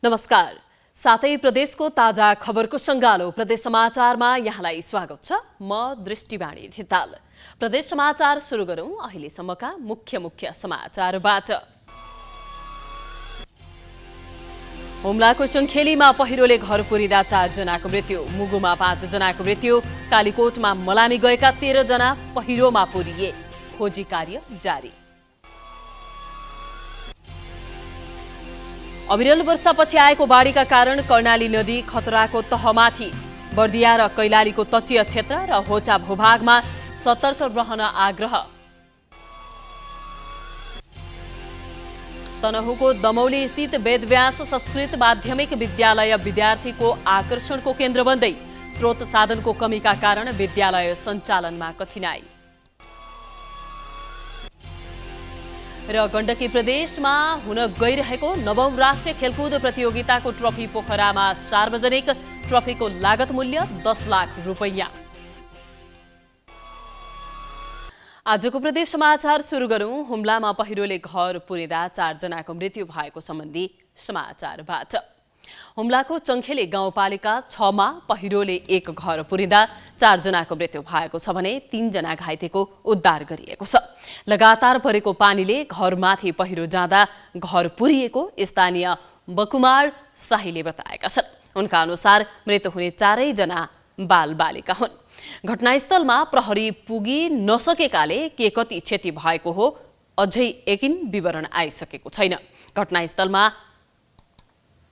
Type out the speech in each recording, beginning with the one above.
नमस्कार। साथै प्रदेशको ताजा खबरको सङ्गालो प्रदेश समाचारमा यहाँलाई स्वागत छ। म दृष्टिवाणी धिताल। प्रदेश समाचार सुरु गरौं अहिलेसम्मका मुख्य समाचारबाट। हुम्लाको चङ्खेलीमा पहिरोले घर पुरिँदा 4 जनाको मृत्यु, मुगुमा 5 जनाको मृत्यु, कालीकोटमा मलामी गएका 13 जना पहिरोमा पुरिए। खोजी कार्य जारी। अविरल वर्षापछि आएको बाढीका कारण कर्णाली नदी खतराको तहमाथि। बर्दिया र कैलालीको तटीय क्षेत्र र होचा भूभागमा सतर्क रहन आग्रह। तनहुँको दमौली स्थित वेदव्यास संस्कृत माध्यमिक विद्यालय विद्यार्थीको आकर्षणको केन्द्र बन्दै। स्रोत साधनको कमीका कारण विद्यालय सञ्चालनमा कठिनाई। र गण्डकी प्रदेशमा हुन गइरहेको 9औं राष्ट्रिय खेलकुद प्रतियोगिताको ट्रफी पोखरामा सार्वजनिक। ट्रफीको लागत मूल्य 10 लाख रुपैयाँ। आजको प्रदेश समाचार सुरु गरौं हुम्लामा पहिरोले घर पुरिँदा 4 जनाको मृत्यु भएको सम्बन्धी समाचारबाट। हुम्लाको चङ्खेली गाउँपालिका 6 मा पहिरोले एक घर पुरिँदा 4 जनाको मृत्यु भएको छ भने 3 जना घाइतेको उद्धार गरिएको छ। लगातार परेको पानीले घरमाथि पहिरो जाँदा घर पुरिएको स्थानीय बकुमार शाहीले बताएका छन्। उनका अनुसार मृत्यु हुने 4 जना बालबालिका हुन्। घटनास्थलमा प्रहरी पुगी नसकेकाले के कति क्षति भएको हो अझै यकिन विवरण आइसकेको छैन। घटनास्थलमा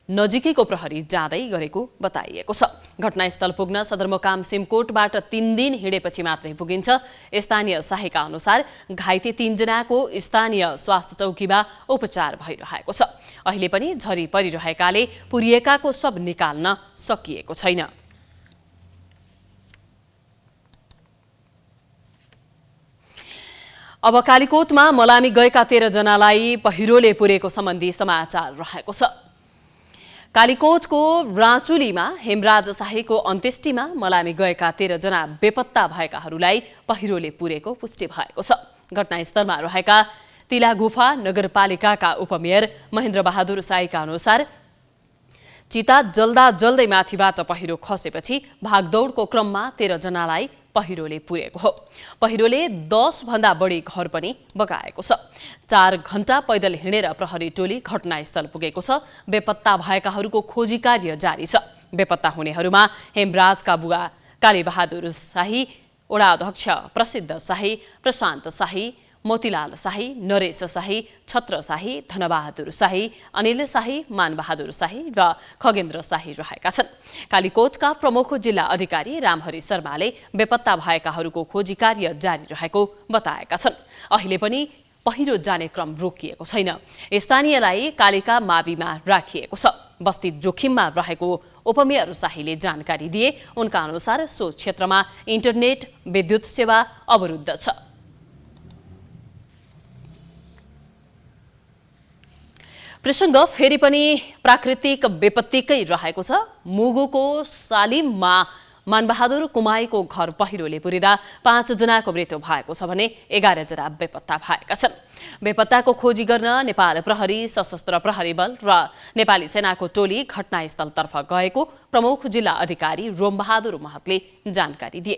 नजिकैको प्रहरी जाँदै गरेको बताइएको छ। घटनास्थल पुग्न सदरमुकाम सिमकोटबाट 3 दिन हिँडेपछि मात्रै पुगिन्छ। स्थानीय शाहीका अनुसार घाइते 3 जनाको स्थानीय स्वास्थ्य चौकीमा उपचार भइरहेको छ। अहिले पनि झरी परिरहेकाले पुरिएकाको शव निकाल्न सकिएको छैन। अब कालीकोटमा मलामी गएका 13 जनालाई पहिरोले पुरेको सम्बन्धी समाचार रहेको छ। कालीकोटको राँचुलीमा हेमराज शाहीको अन्त्येष्टिमा मलामी गएका 13 जना बेपत्ता भएकाहरूलाई पहिरोले पुरेको पुष्टि भएको छ। घटनास्थलमा रहेका तिलागुफा नगरपालिकाका उपमेयर महेन्द्र बहादुर शाहीका अनुसार चिता जल्दै माथिबाट पहिरो खसेपछि भागदौडको क्रममा 13 जनालाई पहिरोले पुरेको हो। पहिरोले 10 भन्दा बढी घर पनि बगाएको छ। 4 घण्टा पैदल हिँडेर प्रहरी टोली घटनास्थल पुगेको छ। बेपत्ता भएकाहरूको खोजी कार्य जारी छ। बेपत्ता हुनेहरूमा हेमराजका बुवा कालीबहादुर शाही, वडा अध्यक्ष प्रसिद्ध शाही, प्रशान्त शाही, मोतीलाल शाही, नरेश शाही, छत्र शाही, धनबहादुर शाही, अनिल शाही, मानबहादुर शाही र खगेन्द्र शाही रहेका छन्। कालीकोटका प्रमुख जिल्ला अधिकारी रामहरि शर्माले बेपत्ता भएकाहरूको खोजी कार्य जारी रहेको बताएका छन्। अहिले पनि पहिरो जाने क्रम रोकिएको छैन। स्थानीयलाई कालिका माविमा राखिएको छ। बस्ती जोखिममा रहेको उपमेयर शाहीले जानकारी दिए। उनका अनुसार सो क्षेत्रमा इन्टरनेट विद्युत सेवा अवरुद्ध छ। प्रसङ्ग फेरि पनि प्राकृतिक विपत्तिकै रहेको छ। मुगुको सालिममा मानबहादुर कुमाईको घर पहिरोले पुरिँदा 5 जनाको मृत्यु भएको छ भने 11 जना बेपत्ता भएका छन्। बेपत्ताको खोजी गर्न नेपाल प्रहरी, सशस्त्र प्रहरी बल र नेपाली सेनाको टोली घटनास्थलतर्फ गएको प्रमुख जिल्ला अधिकारी रोमबहादुर महतले जानकारी दिए।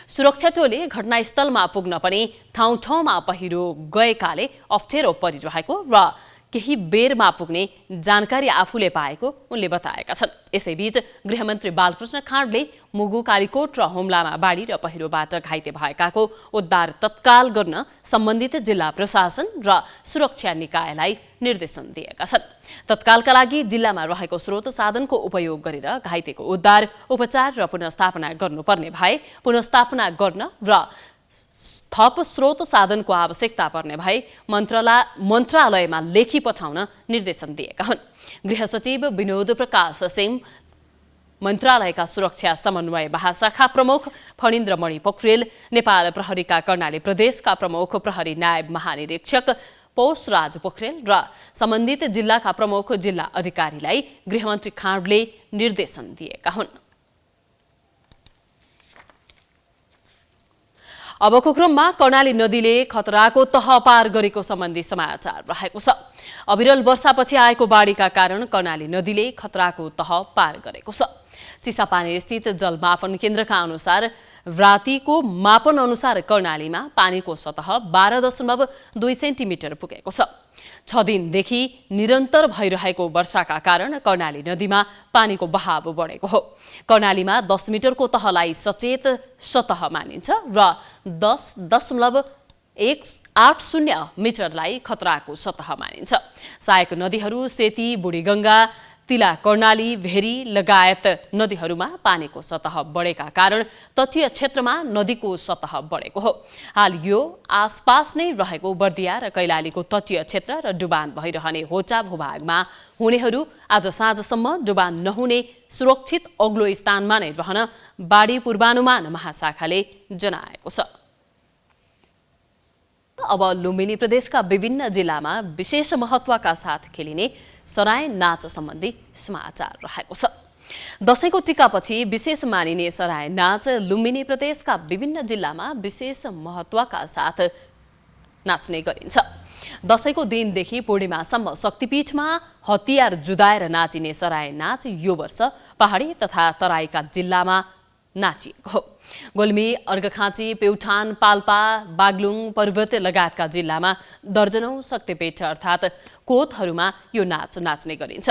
सुरक्षा टोली घटनास्थलमा पुग्न पनि ठाउँ-ठाउँमा पहिरो गएकाले अप्ठ्यारो परिरहेको र केही बेरमा पुग्ने जानकारी आफूले पाएको उनले बताएका छन्। यसैबीच गृहमन्त्री बालकृष्ण खाँडले मुगु, कालीकोट र हुम्लामा बाढी र पहिरोबाट घाइते भएकाको उद्धार तत्काल गर्न सम्बन्धित जिल्ला प्रशासन र सुरक्षा निकायलाई निर्देशन दिएका छन्। तत्कालका लागि जिल्लामा रहेको स्रोत साधनको उपयोग गरेर घाइतेको उद्धार, उपचार र पुनर्स्थापना गर्नुपर्ने भए पुनर्स्थापना गर्न र थप स्रोत साधनको आवश्यकता पर्ने भए मन्त्रालयमा लेखी पठाउन निर्देशन दिएका हुन्। गृह सचिव विनोद प्रकाश सिंह, मन्त्रालयका सुरक्षा समन्वय महाशाखा प्रमुख फणिन्द्रमणि पोखरेल, नेपाल प्रहरीका कर्णाली प्रदेशका प्रमुख प्रहरी नायब महानिरीक्षक पौषराज पोखरेल र सम्बन्धित जिल्लाका प्रमुख जिल्ला अधिकारीलाई गृहमन्त्री खाँडले निर्देशन दिएका हुन्। अबको क्रममा कर्णाली नदीले खतराको तह पार गरेको सम्बन्धी समाचार रहेको छ। अविरल वर्षापछि आएको बाढीका कारण कर्णाली नदीले खतराको तह पार गरेको छ। चिसापानी स्थित जलमापन केन्द्रका अनुसार रातिको मापन अनुसार कर्णालीमा पानीको सतह 12.2 सेन्टिमिटर पुगेको छ। 6 दिनदेखि निरन्तर भइरहेको वर्षाका कारण कर्णाली नदीमा पानीको बहाव बढेको हो। कर्णालीमा 10 मिटरको तहलाई सचेत सतह मानिन्छ र 10.180 मिटरलाई खतराको सतह मानिन्छ। सहायक नदीहरू सेती, बुढीगङ्गा, तिला कर्णाली, भेरी लगायत नदीहरूमा पानीको सतह बढेका कारण तटीय क्षेत्रमा नदीको सतह बढेको हो। हाल यो आसपास नै रहेको बर्दिया र कैलालीको तटीय क्षेत्र र डुबान भइरहने होचा भूभागमा हुनेहरू आज साँझसम्म डुबान नहुने सुरक्षित अग्लो स्थानमा नै रहन बाढी पूर्वानुमान महाशाखाले जनाएको छ। अब लुम्बिनी प्रदेशका विभिन्न जिल्लामा विशेष महत्त्वका साथ खेलिने सराय नाच सम्बन्धी समाचार रहेको छ। दशैंको टीकापछि विशेष मानिने सराय नाच लुम्बिनी प्रदेशका विभिन्न जिल्लामा विशेष महत्त्वका साथ नाच्ने गरिन्छ। दशैंको दिनदेखि पूर्णिमासम्म शक्तिपीठमा हतियार जुधाएर नाचिने सराय नाच यो वर्ष पहाडी तथा तराईका जिल्लामा नाचिएको हो। गुल्मी, अर्घखाँची, प्युठान, पाल्पा, बागलुङ, पर्वत लगायतका जिल्लामा दर्जनौं शक्तिपीठ अर्थात् कोतहरूमा यो नाच नाच्ने गरिन्छ।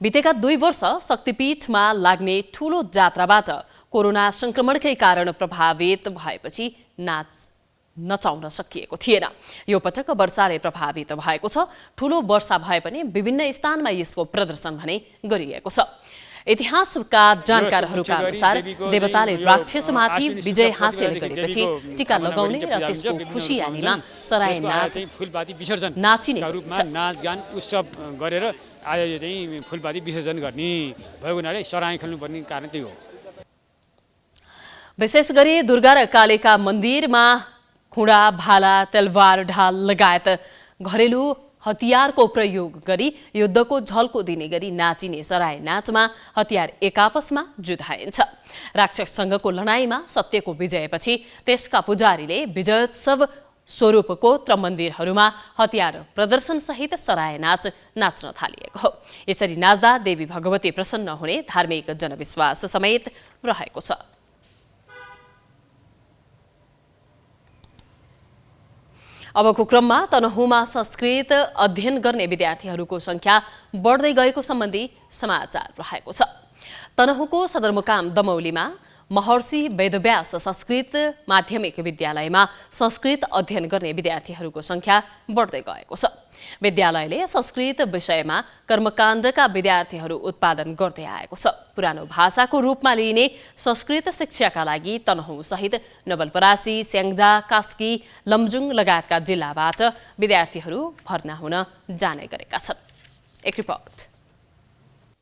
बितेका 2 वर्ष शक्तिपीठमा लाग्ने ठूलो जात्राबाट कोरोना संक्रमणकै कारण प्रभावित भएपछि नाच नचाउन सकिएको थिएन। यो पटक वर्षाले प्रभावित भएको छ। ठूलो वर्षा भए पनि विभिन्न स्थानमा यसको प्रदर्शन भने गरिएको छ। इतिहासका जानकारहरूका अनुसार देवताले राक्षसमाथि विजय हासिल गरेपछि टीका लगाउने र त्यसको खुसियालीमा सराय नाच फुलपाती विसर्जन नाचिने रूपमा नाचगान उत्सव गरेर आज चाहिँ फुलपाती विसर्जन गर्ने भएको हुनाले सराय खेल्नुपर्ने कारण त्यही हो। विशेष गरी दुर्गा र कालीका मन्दिरमा खुँडा, भाला, तलवार, ढाल लगायत घरेलु हतियारको प्रयोग गरी युद्धको झल्को दिने गरी नाचिने सराय नाचमा हतियार एक आपसमा जुधाइन्छ। राक्षससँगको लडाईँमा सत्यको विजयपछि त्यसका पुजारीले विजयोत्सव स्वरूपको मन्दिरहरूमा हतियार प्रदर्शनसहित सराय नाच नाच्न थालिएको हो। यसरी नाच्दा देवी भगवती प्रसन्न हुने धार्मिक जनविश्वास समेत रहेको छ। अबको क्रममा तनहुँमा संस्कृत अध्ययन गर्ने विद्यार्थीहरूको संख्या बढ्दै गएको सम्बन्धी समाचार रहेको छ। तनहुँको सदरमुकाम दमौलीमा महर्षि वेदव्यास संस्कृत माध्यमिक विद्यालयमा संस्कृत अध्ययन गर्ने विद्यार्थीहरूको संख्या बढ्दै गएको छ। विद्यालयले संस्कृत विषयमा कर्मकाण्डका विद्यार्थीहरू उत्पादन गर्दै आएको छ। पुरानो भाषाको रूपमा लिइने संस्कृत शिक्षाका लागि तनहुँ सहित नवलपरासी, स्याङ्जा, कास्की, लमजुङ लगायतका जिल्लाबाट विद्यार्थीहरू भर्ना हुन जाने गरेका छन्। एक रिपोर्ट।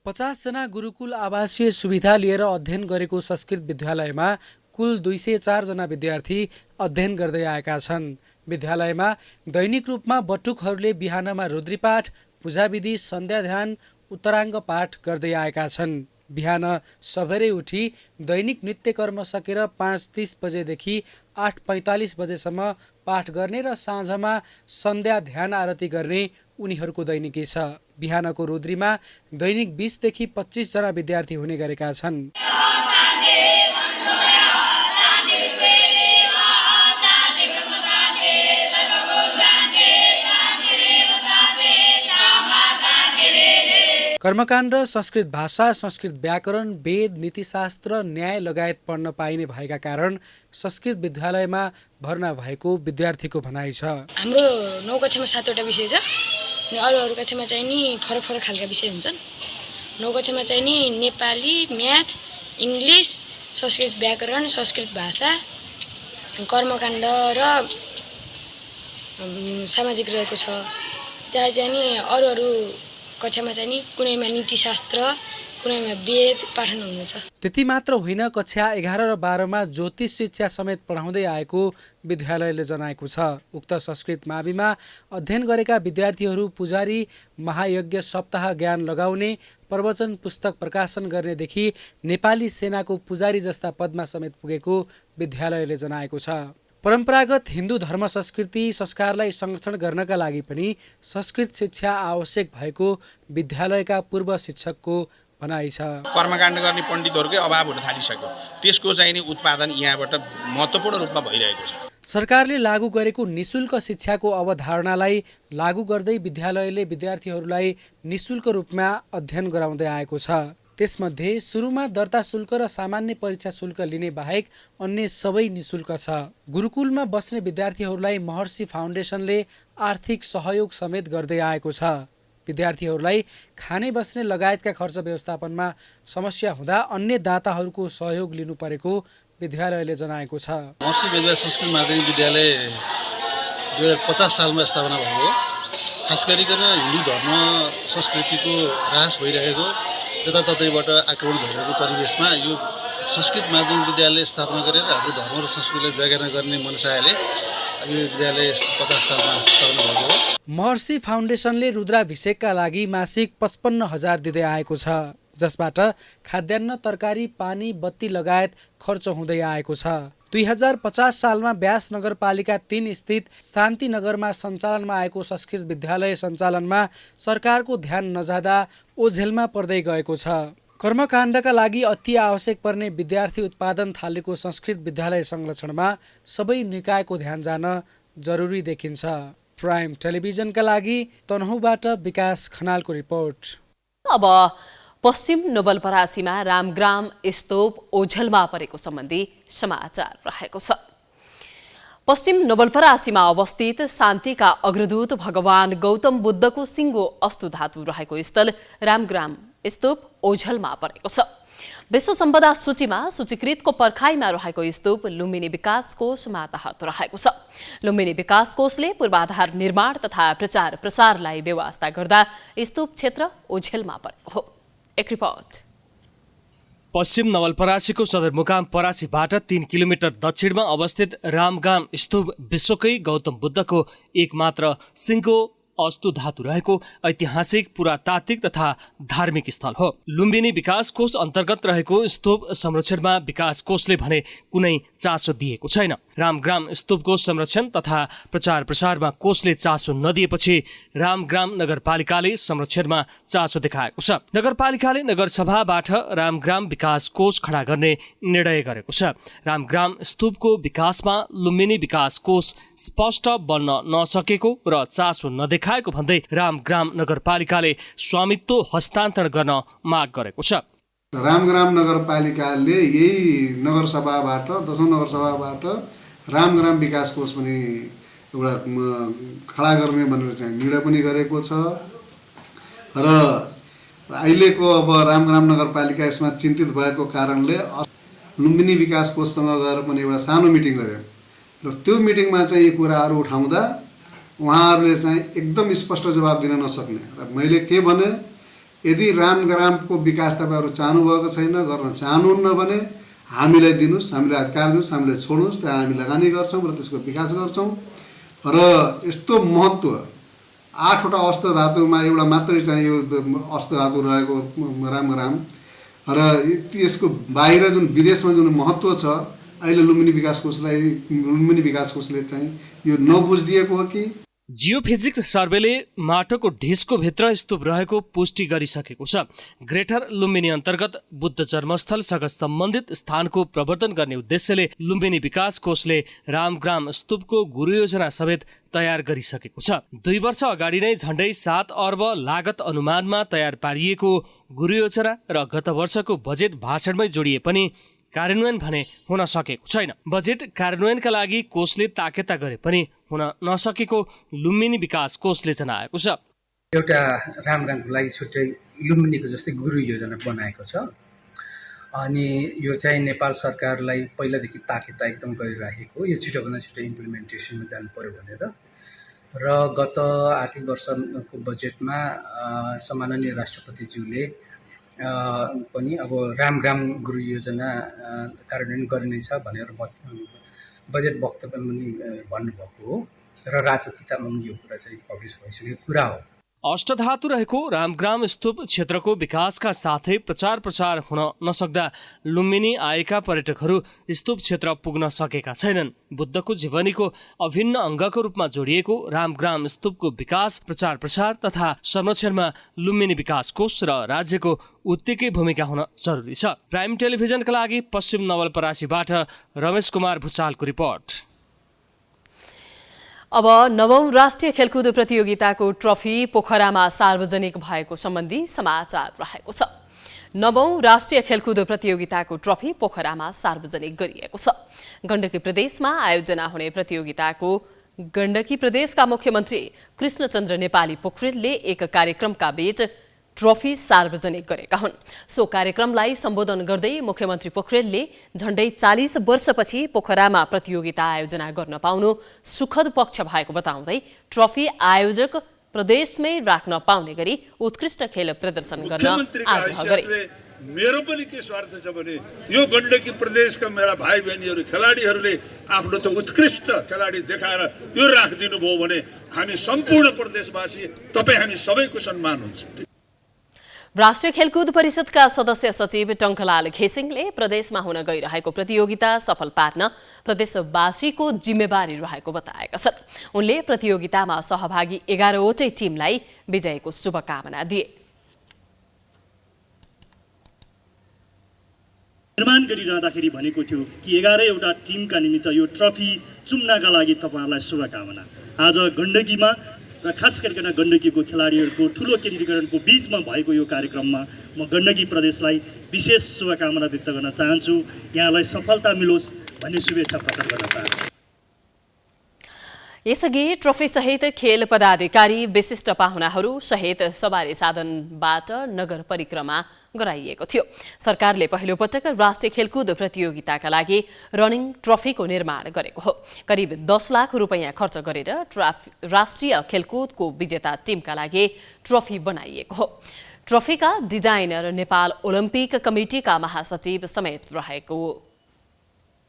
50 जना गुरुकुल आवासीय सुविधा लिएर अध्ययन गरेको संस्कृत विद्यालयमा कुल 204 जना विद्यार्थी अध्ययन गर्दै आएका छन्। विद्यालयमा दैनिक रूपमा बटुकहरूले बिहानमा रुद्रीपाठ, पूजाविधि, सन्ध्या ध्यान, उत्तराङ्ग पाठ गर्दै आएका छन्। बिहान सबेरै उठी दैनिक नित्यकर्म सकेर 5:30 बजेदेखि 8:45 बजेसम्म पाठ गर्ने र साँझमा सन्ध्या ध्यान आरती गर्ने उनीहरूको दैनिकी छ। बिहानको रुद्रीमा दैनिक 20 देखि 25 जना विद्यार्थी हुने गरेका छन्। कर्मकाण्ड, संस्कृत भाषा, संस्कृत व्याकरण, वेद, नीतिशास्त्र, न्याय लगायत पढ्न पाइने भएका कारण संस्कृत विद्यालयमा भर्ना भएको विद्यार्थीको भनाइ छ। हाम्रो 9 कक्षामा 7वटा विषय छ अनि अरू कक्षामा चाहिँ नि फरक फरक खालका विषय हुन्छन्। 9 कक्षामा चाहिँ नि नेपाली, म्याथ, इङ्ग्लिस, संस्कृत व्याकरण, संस्कृत भाषा, कर्मकाण्ड र सामाजिक रहेको छ। त्यहाँ चाहिँ नि अरू कक्षामा चाहिँ नि कुनैमा नीतिशास्त्र, कुनैमा वेद पाठन हुनेछ। त्यति मात्र होइन, कक्षा 11 र 12 मा ज्योतिष शिक्षा समेत पढाउँदै आएको विद्यालयले जनाएको छ। उक्त संस्कृत माविमा अध्ययन गरेका विद्यार्थीहरू पुजारी, महायज्ञ सप्ताह ज्ञान लगाउने, प्रवचन पुस्तक प्रकाशन गर्नेदेखि नेपाली सेनाको पुजारी जस्ता पदमा समेत पुगेको विद्यालयले जनाएको छ। परम्परागत हिन्दू धर्म संस्कृति संस्कारलाई संरक्षण गर्नका लागि पनि संस्कृत शिक्षा आवश्यक भएको विद्यालयका पूर्व शिक्षकको भनाइ छ। कर्मकाण्ड गर्ने पण्डितहरूकै अभाव हुन थालिसक्यो। त्यसको चाहिँ नि उत्पादन यहाँबाट महत्त्वपूर्ण रूपमा भइरहेको छ। सरकारले लागू गरेको निशुल्क शिक्षाको अवधारणालाई लागू गर्दै विद्यालयले विद्यार्थीहरूलाई निशुल्क रूपमा अध्ययन गराउँदै आएको छ। त्यसमध्ये सुरुमा दर्ता शुल्क र सामान्य परीक्षा शुल्क लिने बाहेक अन्य सबै निशुल्क छ। गुरुकुलमा बस्ने विद्यार्थीहरूलाई महर्षि फाउन्डेसनले आर्थिक सहयोग समेत गर्दै आएको छ। विद्यार्थीहरूलाई खाने बस्ने लगायतका खर्च व्यवस्थापनमा समस्या हुँदा अन्य दाताहरूको सहयोग लिनु परेको विद्यालयले जनाएको छ। महर्षि वेदव्यास संस्कृत माध्यमिक विद्यालय 2050 सालमा स्थापना भएको। खास गरिकन हिन्दू धर्म संस्कृतिको ह्रास भइरहेको जताततैबाट आक्रमण भइरहेको परिवेशमा यो संस्कृत माध्यमिक विद्यालय स्थापना गरेर हाम्रो धर्म र संस्कृतिलाई जगेर्ना गर्ने मनसायले यो विद्यालय 50 सालमा स्थापना भएको हो। महर्षि फाउन्डेसनले रुद्राभिषेकका लागि मासिक 55,000 दिँदै आएको छ, जसबाट खाद्यान्न, तरकारी, पानी, बत्ती लगायत खर्च हुँदै आएको छ। 2050 सालमा व्यास नगरपालिका 3 स्थित शान्तिनगरमा सञ्चालनमा आएको संस्कृत विद्यालय सञ्चालनमा सरकारको ध्यान नजाँदा ओझेलमा पर्दै गएको छ। कर्मकाण्डका लागि अति आवश्यक पर्ने विद्यार्थी उत्पादन थालेको संस्कृत विद्यालय संरक्षणमा सबै निकायको ध्यान जान जरुरी देखिन्छ। प्राइम टेलिभिजनका लागि तनहुँबाट विकास खनालको रिपोर्ट। अब पश्चिम नवलपरासीमा रामग्राम स्तूप ओझेलमा परेको सम्बन्धी समाचार रहेको छ। पश्चिम नवलपरासीमा अवस्थित शान्तिका अग्रदूत भगवान गौतम बुद्धको सिङ्गो अस्तुधातु रहेको स्थल रामग्राम स्तूप ओझेलमा परेको छ। विश्व सम्पदा सूचीमा सूचीकृतको पर्खाइमा रहेको स्तूप लुम्बिनी विकास कोष मातहत रहेको छ। लुम्बिनी विकास कोषले पूर्वाधार निर्माण तथा प्रचार प्रसारलाई व्यवस्था गर्दा स्तूप क्षेत्र ओझेलमा परेको हो। एक रिपोर्ट। पश्चिम नवलपरासीको सदरमुकाम परासीबाट 3 किलोमिटर दक्षिणमा अवस्थित रामग्राम स्तूप विश्वकै गौतम बुद्धको एकमात्र सिङ्गो अस्तुधातु रहेको ऐतिहासिक, पुरातात्विक तथा धार्मिक स्थल हो। लुम्बिनी विकास कोष अन्तर्गत रहेको स्तूप संरक्षणमा विकास कोषले भने कुनै चासो दिएको छैन। रामग्राम स्तूपको संरक्षण तथा प्रचार प्रसारमा कोषले चासो नदिएपछि रामग्राम नगरपालिकाले संरक्षणमा चासो देखाएको छ। नगरपालिकाले नगरसभाबाट रामग्राम विकास कोष खडा गर्ने निर्णय गरेको छ। रामग्राम स्तूपको विकासमा लुम्बिनी विकास कोष स्पष्ट बन्न नसकेको र चासो नदेखाएको भन्दै रामग्राम नगरपालिकाले स्वामित्व हस्तान्तरण गर्न माग गरेको छ। रामग्राम नगरपालिकाले यही नगरसभाबाट 10औं नगरसभाबाट रामग्राम विकास कोष पनि एउटा खडा गर्ने भनेर चाहिँ निर्णय पनि गरेको छ र अहिलेको अब रामग्राम नगरपालिका यसमा चिन्तित भएको कारणले लुम्बिनी विकास कोषसँग गएर पनि एउटा सानो मिटिङ गर्यो र त्यो मिटिङमा चाहिँ यी कुराहरू उठाउँदा उहाँहरूले चाहिँ एकदम स्पष्ट जवाब दिन नसक्ने र मैले के भने यदि रामग्रामको विकास तपाईँहरू चाहनुभएको छैन, गर्न चाहनुहुन्न भने हामीलाई दिनुहोस्, हामीलाई अधिकार दिनुहोस्, हामीलाई छोड्नुहोस्, त्यहाँ हामी लगानी गर्छौँ र त्यसको विकास गर्छौँ। र यस्तो महत्त्व 8वटा अष्ट धातुमा एउटा मात्रै चाहिँ यो अष्ट धातु रहेको रामग्राम र यसको बाहिर जुन विदेशमा जुन महत्त्व छ, अहिले लुम्बिनी विकास कोषले चाहिँ यो नबुझिदिएको हो कि जियोफिजिक्स सर्वेले माटोको ढिस्को भित्र स्तूप रहेको पुष्टि गरिसकेको छ। ग्रेटर लुम्बिनी अन्तर्गत बुद्ध जन्मस्थलसँग सम्बन्धित स्थानको प्रवर्धन गर्ने उद्देश्यले लुम्बिनी विकास कोषले रामग्राम स्तूपको गुरु योजना समेत तयार गरिसकेको छ। 2 वर्ष अगाडि नै झण्डै 7 अर्ब लागत अनुमानमा तयार पारिएको गुरु योजना र गत वर्षको बजेट भाषणमै जोडिए पनि कार्यान्वयन भने हुन सकेको छैन। बजेट कार्यान्वयनका लागि कोषले ताकेता गरे पनि हुन नसकेको लुम्बिनी विकास कोषले जनाएको छ। एउटा रामग्रामको लागि छुट्टै लुम्बिनीको जस्तै गुरु योजना बनाएको छ अनि यो चाहिँ नेपाल सरकारलाई पहिलादेखि ताकेता एकदम गरिराखेको, यो छिटोभन्दा छिटो इम्प्लिमेन्टेसनमा जानु पर्यो भनेर र गत आर्थिक वर्षको बजेटमा सम्माननीय राष्ट्रपतिज्यूले पनि अब रामग्राम गुरु योजना कार्यान्वयन गरिनेछ भनेर बजेट वक्तव्यमा पनि भन्नुभएको हो र रातो किताबमा पनि यो कुरा चाहिँ पब्लिस भइसकेको कुरा हो। अष्टधातु रहेको रामग्राम स्तूप क्षेत्रको विकासका साथै प्रचार प्रसार हुन नसक्दा लुम्बिनी आएका पर्यटकहरू स्तूप क्षेत्र पुग्न सकेका छैनन्। बुद्धको जीवनीको अभिन्न अङ्गको रूपमा जोडिएको रामग्राम स्तूपको विकास, प्रचार प्रसार तथा संरक्षणमा लुम्बिनी विकास कोष र राज्यको उत्तिकै भूमिका हुन जरुरी छ। प्राइम टेलिभिजनका लागि पश्चिम नवलपरासीबाट रमेश कुमार भुसालको रिपोर्ट। अब 9औं राष्ट्रिय खेलकुद प्रतियोगिताको ट्रफी पोखरामा सार्वजनिक भएको सम्बन्धी समाचार रहेको छ। 9औं राष्ट्रिय खेलकुद प्रतियोगिताको ट्रफी पोखरामा सार्वजनिक गरिएको छ। गण्डकी प्रदेशमा आयोजना हुने प्रतियोगिताको गण्डकी प्रदेशका मुख्यमन्त्री कृष्णचन्द्र नेपाली पोखरेलले एक कार्यक्रमका बीच ट्रफी सार्वजनिक गरेका हुन्। सो कार्यक्रमलाई सम्बोधन गर्दै मुख्यमन्त्री पोखरेलले झण्डै 40 वर्षपछि पोखरामा प्रतियोगिता आयोजना गर्न पाउनु सुखद पक्ष भएको बताउँदै ट्रफी आयोजक प्रदेशमै राख्न पाउने गरी उत्कृष्ट खेल प्रदर्शन गर्न आग्रह गरे। मेरो पनि के स्वार्थ छ भने यो गण्डकी प्रदेशका मेरा भाइ बहिनीहरू खेलाडीहरूले आफ्नो त उत्कृष्ट खेलाडी देखाएर यो राखिदिनु भयो भने हामी सम्पूर्ण प्रदेशवासी तपाईँ हामी सबैको सम्मान हुन्छ। राष्ट्रिय खेलकुद परिषदका सदस्य सचिव टङ्कलाल घिसिङले प्रदेशमा हुन गइरहेको प्रतियोगिता सफल पार्न प्रदेशवासीको जिम्मेवारी रहेको बताएका छन्। उनले प्रतियोगितामा सहभागी 11वटै टिमलाई विजयको शुभकामना दिए। निर्माण गरिरहँदाखेरि भनेको थियो कि 11वटा टिमका निमित्त यो ट्रफी चुम्नका लागि तपाईँहरूलाई शुभकामना। आज गण्डकीमा र खास गरिकन गण्डकीको खेलाडीहरूको ठुलो केन्द्रीकरणको बीचमा भएको यो कार्यक्रममा म गण्डकी प्रदेशलाई विशेष शुभकामना व्यक्त गर्न चाहन्छु। यहाँलाई सफलता मिलोस् भन्ने शुभेच्छा प्रकट गर्न चाहन्छु। यसअघि ट्रफी सहित खेल पदाधिकारी, विशिष्ट पाहुनाहरू सहित सवारी साधनबाट नगर परिक्रमा गराइएको थियो। सरकारले पहिलो पटक राष्ट्रिय खेलकुद प्रतियोगिताका लागि रनिङ ट्रफीको निर्माण गरेको हो। करिब 10 लाख रुपैयाँ खर्च गरेर राष्ट्रिय खेलकुदको विजेता टिमका लागि ट्रफी बनाइएको हो। ट्रफीका डिजाइनर नेपाल ओलम्पिक कमिटीका महासचिव समेत रहेको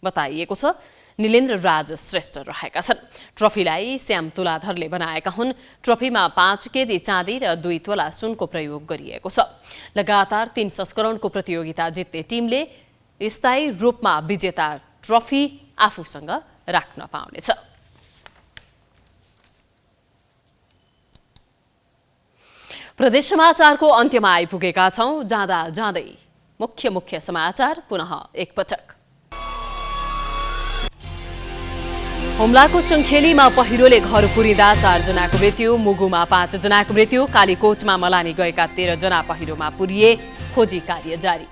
बताइएको छ। नीलेन्द्र राज श्रेष्ठ रहेका छन्। ट्रफीलाई श्याम तुलाधरले बनाएका हुन्। ट्रफीमा 5 केजी चाँदी र 2 तोला सुनको प्रयोग गरिएको छ। लगातार 3 संस्करणको प्रतियोगिता जित्ने टिमले स्थायी रूपमा विजेता ट्रफी आफूसँग राख्न पाउनेछ। प्रदेश समाचारको अन्त्यमा आइपुगेका छौं। जाँदा जाँदै मुख्य समाचार पुनः एकपटक। हुम्लाको चङ्खेलीमा पहिरोले घर पुरिँदा 4 जनाको मृत्यु, मुगुमा 5 जनाको मृत्यु, कालीकोटमा मलानी गएका 13 जना पहिरोमा पुरिए, खोजी कार्य जारी।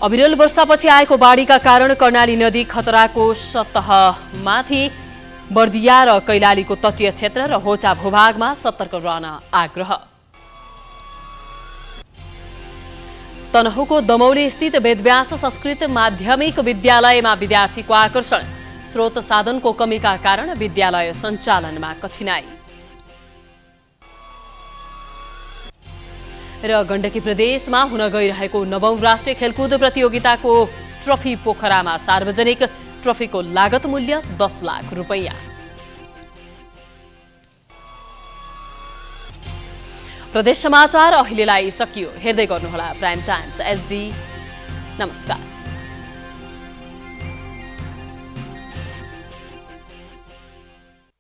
अविरल वर्षापछि आएको बाढीका कारण कर्णाली नदी खतराको सतहमाथि, बर्दिया र कैलालीको तटीय क्षेत्र र होचा भूभागमा सतर्क रहन आग्रह। तनहुको दमौली स्थित वेदव्यास संस्कृत माध्यमिक विद्यालयमा विद्यार्थीको आकर्षण, स्रोत साधनको कमीका कारण विद्यालय सञ्चालनमा कठिनाई। र गण्डकी प्रदेशमा हुन गइरहेको 9औं राष्ट्रिय खेलकुद प्रतियोगिताको ट्रफी पोखरामा सार्वजनिक, ट्रफीको लागत मूल्य 10 लाख रुपैयाँ। प्रदेश समाचार अहिलेलाई सकियो। हेर्दै गर्नुहोला प्राइम टाइम्स एचडी। नमस्कार।